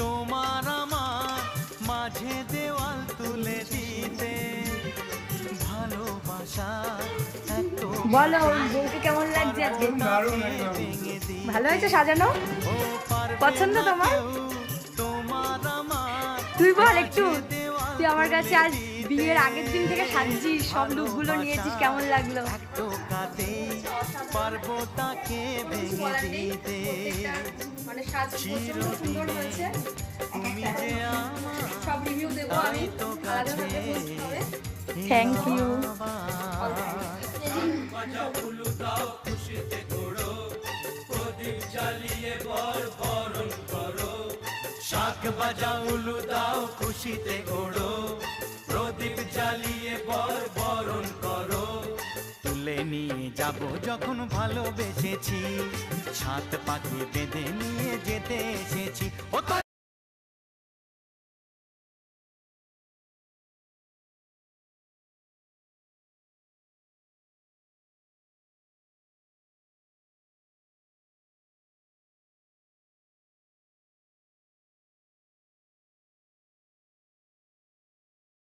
তোমার আমার মাঝে দেওয়াল তুলে দিতে ভালোবাসা বলো বউকে কেমন লাগছে আজকে? ভালো হয়েছে সাজানো? পছন্দ তোমার? তুই বল একটু, তুই আমার কাছে আজ বিয়ের আগের দিন থেকে সাজছিস, সব লুকগুলো নিয়েছিস, কেমন লাগলো? মানে সাজ প্রচন্ড সুন্দর হয়েছে। সব রিভিউ দেবো আমি আলাদাভাবে পোস্ট হবে। Thank you. শাক বাজাও উলু দাও খুশিতে ঘোড়ো প্রদীপ জ্বালিয়ে বর বরণ করো তুলে নিয়ে যাব যখন ভালোবেসেছি সাত পাকে বেঁধে নিয়ে যেতে এসেছি ও তো